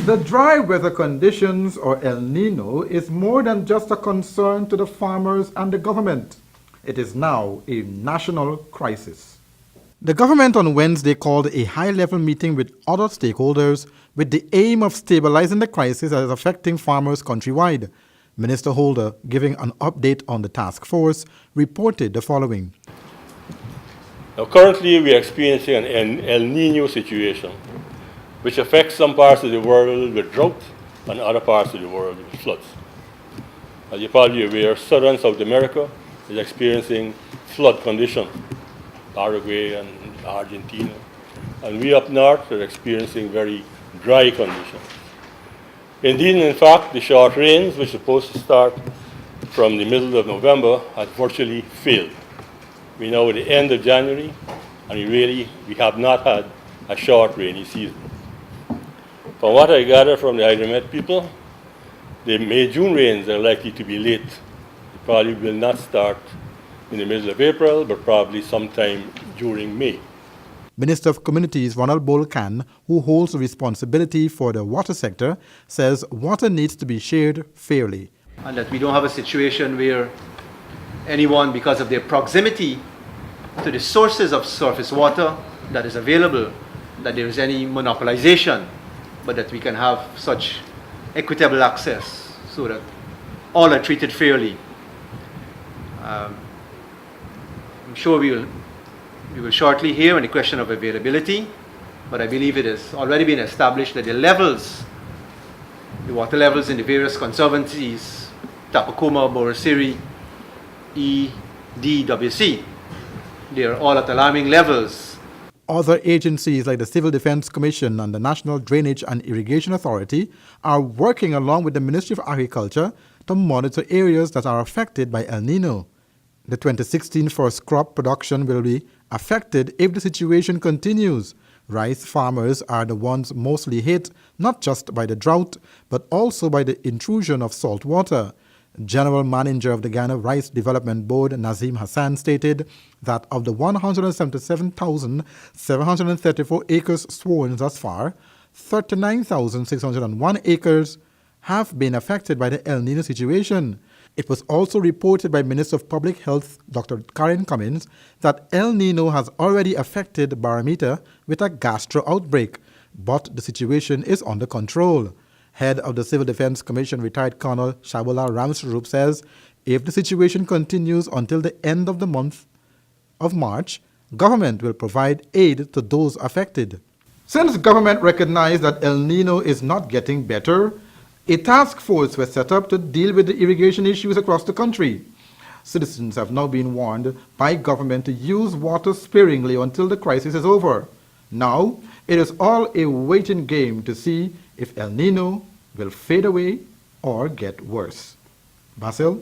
The dry weather conditions, or El Nino, is more than just a concern to the farmers and the government. It is now a national crisis. The government on Wednesday called a high-level meeting with other stakeholders with the aim of stabilizing the crisis that is affecting farmers countrywide. Minister Holder, giving an update on the task force, reported the following. Now, currently, we are experiencing an El Nino situation, which affects some parts of the world with drought and other parts of the world with floods. As you're probably aware, southern South America is experiencing flood conditions, Paraguay and Argentina. And we up north are experiencing very dry conditions. Indeed, in fact, the short rains, which are supposed to start from the middle of November, have virtually failed. We're now at the end of January, and we have not had a short rainy season. From what I gather from the Hydromet people, the May-June rains are likely to be late. They probably will not start in the middle of April, but probably sometime during May. Minister of Communities RONALD BULKAN, who holds responsibility for the water sector, says water needs to be shared fairly. And that we don't have a situation where anyone, because of their proximity to the sources of surface water that is available, that there is any monopolization, but that we can have such equitable access so that all are treated fairly. I'm sure we will shortly hear on the question of availability, but I believe it has already been established that the water levels in the various conservancies, Tapakuma, Borosiri, EDWC, they are all at alarming levels. Other agencies like the Civil Defense Commission and the National Drainage and Irrigation Authority are working along with the Ministry of Agriculture to monitor areas that are affected by El Nino. The 2016 first crop production will be affected if the situation continues. Rice farmers are the ones mostly hit, not just by the drought, but also by the intrusion of salt water. General Manager of the Guyana Rice Development Board, Nazim Hassan, stated that of the 177,734 acres sworn thus far, 39,601 acres have been affected by the El Nino situation. It was also reported by Minister of Public Health, Dr. Karen Cummins, that El Nino has already affected Barometer with a gastro outbreak, but the situation is under control. Head of the Civil Defense Commission, retired Colonel Shabula Ramsrup, says if the situation continues until the end of the month of March, government will provide aid to those affected. Since government recognized that El Nino is not getting better, a task force was set up to deal with the irrigation issues across the country. Citizens have now been warned by government to use water sparingly until the crisis is over. Now, it is all a waiting game to see if El Nino will fade away or get worse. Basil?